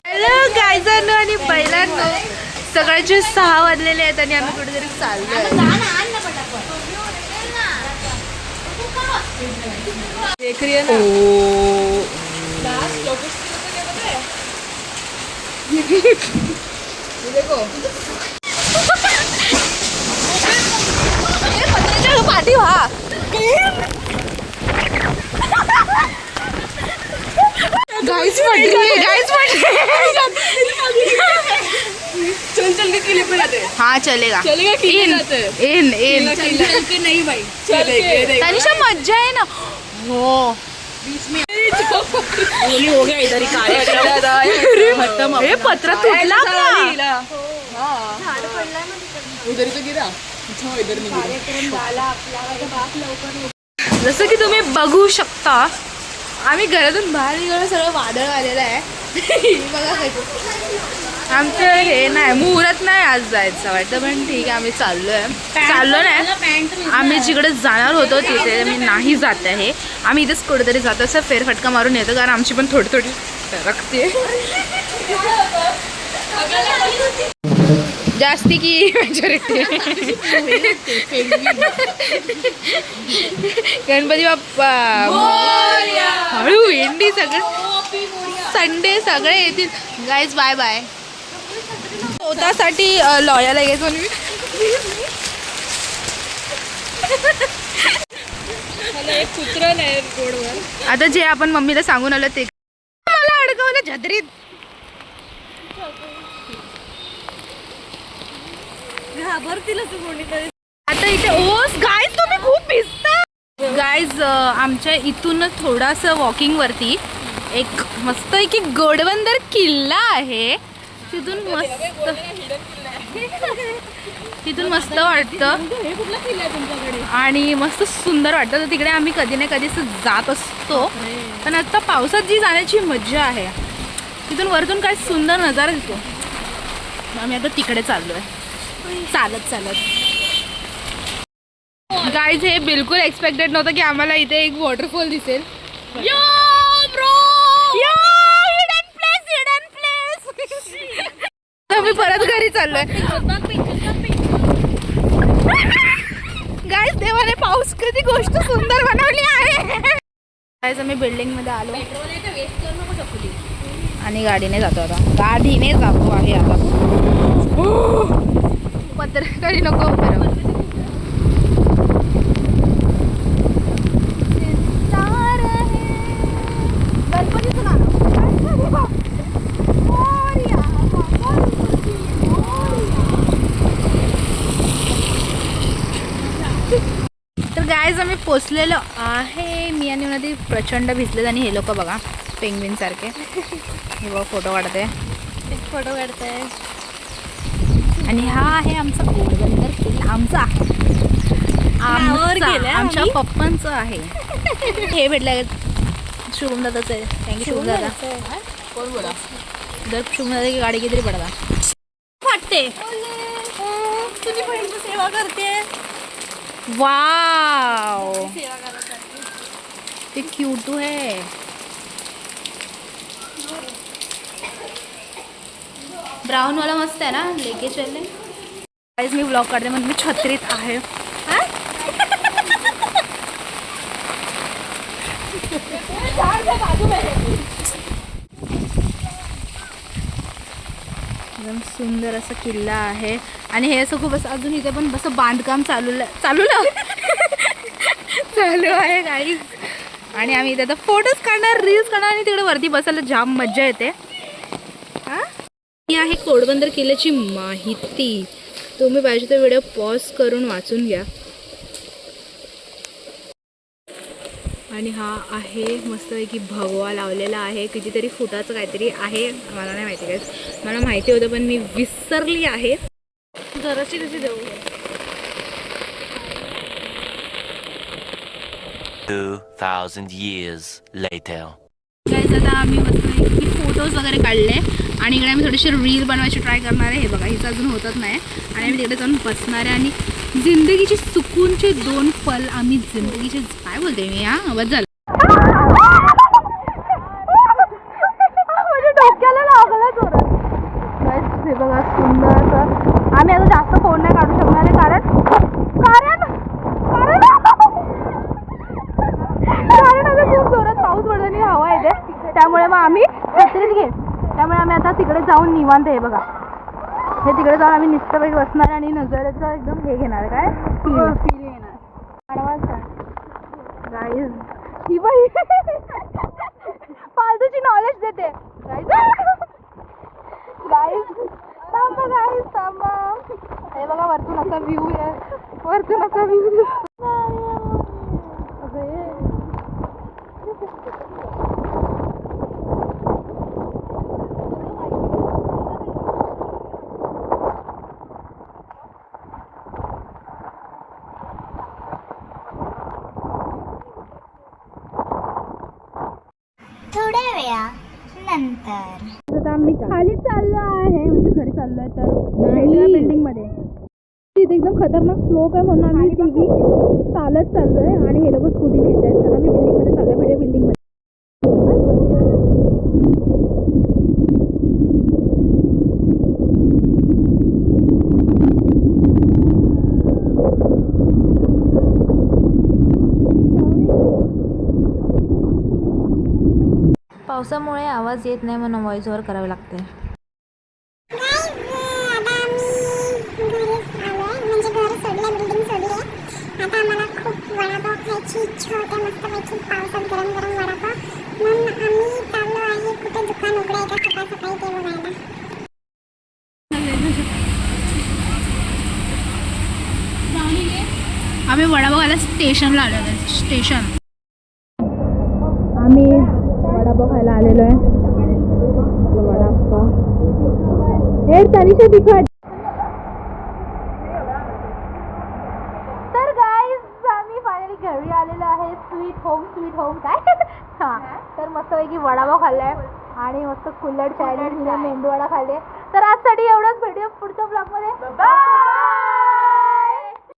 Hello गायजांनो आणि बैलांनो, सकाळचे 6 वाजलेले आहेत आणि आम्ही कुठेतरी चाललोय. पाठी व्हा गाइस चल के लिए पे आते. हाँ चलेगा इन चल के नहीं भाई. चलेंगे. तनिषा मज्जा है ना. हो बीच में हो गया इधर ही कार्यक्रम. हे पत्र तुटला का? उधर तो गिरा. इधर नाही गिरा. जसं की तुम्ही बघू शकता, आम्ही घरातून बाहेर निघालो, सगळं वादळ आलेलं आहे. बघा आमचं हे नाही, मुहूर्त नाही आज जायचं वाटतं, पण ठीक आहे आम्ही चाललो नाही. आम्ही जिकडे जाणार होतो तिथे मी नाही जात आहे. आम्ही इथेच कुठेतरी जातो, असं फेरफटका मारून येतो, कारण आमची पण थोडी थोडी रखते जास्ती की मेजॉरिटी. गणपती बाप्पा हळू इंडी सगळं संडे सगळे येतील. Guys bye bye. स्वतःसाठी लॉयाला घ्यायचो मी. एक कुत्रा नाही रोडवर. आता जे आपण मम्मीला सांगून आलो ते मला अडकवलं छत्रीत. आता इथे ओस गाईज तुम्ही खूप भिजता. गाईज आमच्या इथून थोडासा वॉकिंग वरती एक मस्त की गोडबंदर किल्ला आहे. तिथून मस्त वाटतं आणि मस्त सुंदर वाटतं. तर तिकडे आम्ही कधी ना कधी जात असतो, पण आता पावसात जी जाण्याची मज्जा आहे, तिथून वरतून काय सुंदर नजारा दिसतो. आम्ही आता तिकडे चाललोय चालत. गाईज हे बिलकुल एक्सपेक्टेड नव्हतं की आम्हाला इथे एक वॉटरफॉल दिसेल. मी परत घरी चाललोय. गाईज देवाने पाऊस कधी गोष्ट सुंदर बनवली आहे. गाईज आम्ही बिल्डिंग मध्ये आलो आणि गाडीने जातो आहे आता. पत्रकारी नको गणपतीचं नाव. तर गाईज आम्ही पोचलेलो आहे. मी आणि नदी प्रचंड भिजलेत आणि हे लोक बघा पेंग्विन सारखे. हे बघा फोटो काढते आणि हा आहे आमचा गोडबंदर किल्ला. आमच्या पप्पांचं आहे. हे भेटलं शुभम दादाचं आहे. थँक्यू शुभम दादा. कोण बोला जर शुभम दादा की गाडी किती पडता फाटते. तुझी बहीण सेवा करते. वाव ते क्यूट है. ब्राऊन वाला मस्त आहे ना, लेके चले. गाईज मी ब्लॉग काढते म्हणजे मी छत्रीत आहे. एकदम सुंदर असा किल्ला आहे आणि हे असं खूप असं अजून इथे पण असं बांधकाम चालू आहे गाईज. आणि आम्ही इथे आता फोटोज काढणार, रील्स काढणार आणि तिकडे वरती बसायला जाम मज्जा येते. ही आहे गोडबंदर किल्ल्याची माहिती. तुम्ही पाहिजे तर व्हिडिओ पॉज करून वाचून घ्या. आणि हा आहे मस्तपैकी भगवा लावलेला आहे. कितीतरी फुटाचं काहीतरी आहे, मला नाही माहिती. काय मला माहिती होतं पण मी विसरली आहे. जराशी कशी देऊ. 2000 years later. गाईज आता आम्ही मस्तपैकी फोटोज वगैरे काढले आणि इकडे आम्ही थोडेसे रील बनवायची ट्राय करणार आहे. हे बघा हिचं अजून होतच नाही आणि आम्ही तिकडे जाऊन बसणार आहे आणि जिंदगीचे सुकूनचे 2 पल आम्ही जिंदगीचे काय बोलते मी बस झालं. त्यामुळे मग आम्ही छत्रीत घे त्यामुळे आम्ही आता तिकडे जाऊन निवांत हे बघा हे तिकडे जाऊन आम्ही निस्तपैकी बसणार आणि नजरेचं एकदम हे घेणार काय फील घेणार गाईज ही बाई फालतूची नॉलेज देते गाईज थांबा गाईज थांबा हे बघा वरतून असा व्ह्यू आहे वरतून असा व्ह्यू थोड्या वेळा नंतर आता आम्ही खाली चाललो आहे म्हणजे घरी चाललोय तर बिल्डिंग मध्ये तिथे एकदम खतरनाक स्लोप आहे म्हणून आम्ही तिघी चालत चाललोय आणि हे लोक स्कूटीने येत आहेत तर आम्ही बिल्डिंग मध्ये चाललोय व्हिडिओ बिल्डिंग मध्ये पावसामुळे आवाज येत नाही म्हणून व्हॉइस ओव्हर करावे लागते. आता आम्ही घरी आलोय म्हणजे घर सोडलं बिल्डिंग सोडली आता आम्हाला खूप वडापाव खायची इच्छा होते मस्तपैकी पावसात गरम गरम वडापाव म्हणून आम्ही चाललो आहे कुठे दुकान उघडं आहे का सकाळ सकाळी ते बघायला. आम्ही वडापाव खायला स्टेशनला आलेलो आहे स्टेशन आम्ही वडापाव खायला आलेलो आहे वडापाव हे तनिषा तिखट तर गाईज आम्ही फायनली घरी आलेलो आहे स्वीट होम काय हां तर मस्तपैकी वडापाव खाल्लाय आणि मस्त कुल्हड चायनीज मेंदू वडा खाल्ले तर आजसाठी एवढंच भेटूया पुढच्या ब्लॉगमध्ये बाय.